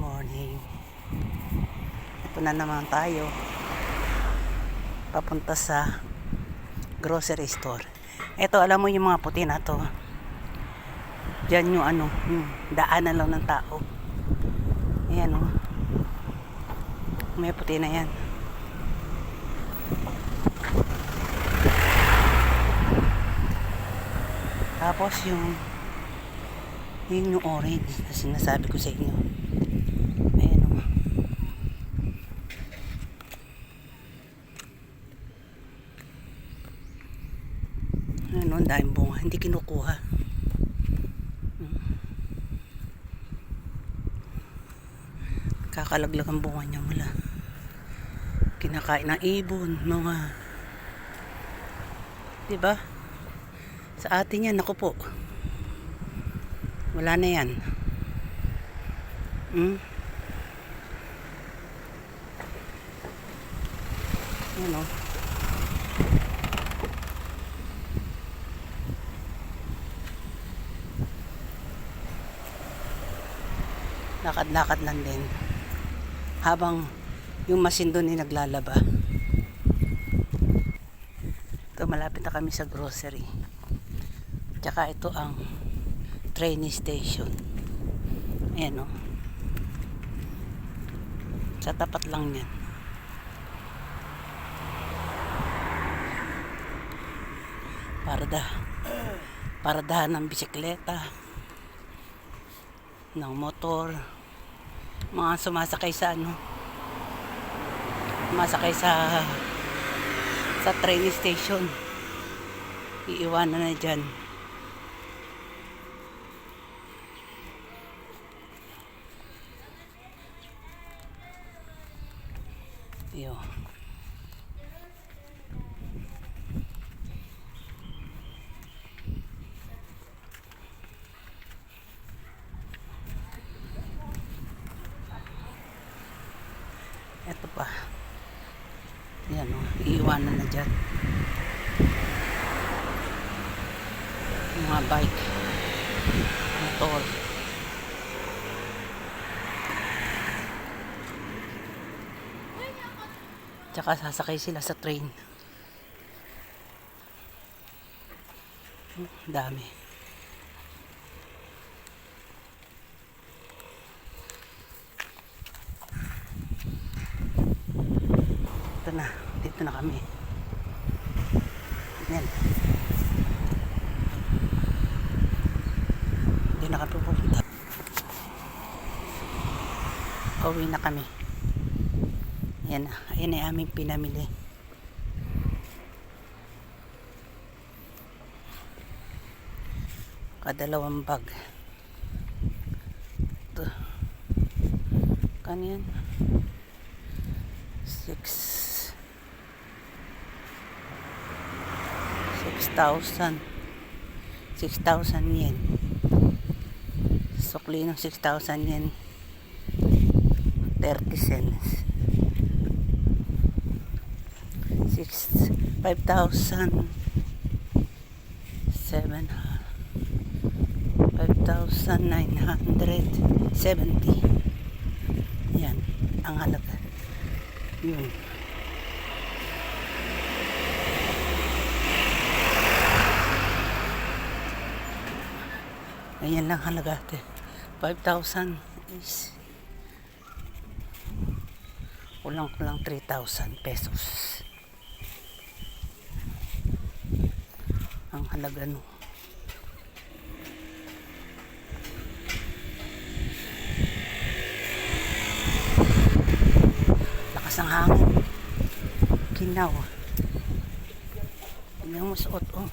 morning. Ito na naman tayo. Papunta sa grocery store. Ito, alam mo yung mga puti na to. Diyan yung yung daanan lang ng tao. Ayan o. May puti na yan. Tapos yung orange na sinasabi ko sa inyo. Ayan o. Ayan o, ang daming bunga. Hindi kinukuha. Kakalaglag ang bunga niya mula. Kinakain ng ibon, mga, diba? Sa atin yan, ako po. Wala na yan. Yan o. Lakad-lakad lang din. Habang yung machine doon ay naglalaba. Ito, malapit na kami sa grocery. Tsaka ito ang train station. Ayan o. Sa tapat lang yan. Paradahan ng bisikleta, ng motor, mga sumasakay sa sumasakay sa train station. Iiwanan na dyan. Yo. Ito pa. Yan o. Iiwanan na dyan. Mga bike. Motor. Tsaka sasakay sila sa train. Dami. Ito na. Dito na kami. Yan. Hindi na kami pupunta. Pauwi na kami. Yan na. Ayan ay aming pinamili. Kadalawang bag. Ito. Kano yan? 6,000 yen. Sukli ng 6,000 yen. 30 cents. 5,970. Yan ang halaga. Yun. Ayan lang halaga ate. 5,000 is kulang 3,000 pesos. Ang halaga no. Lakas ng hangin. Kinaw. Tingnan mo suot oh.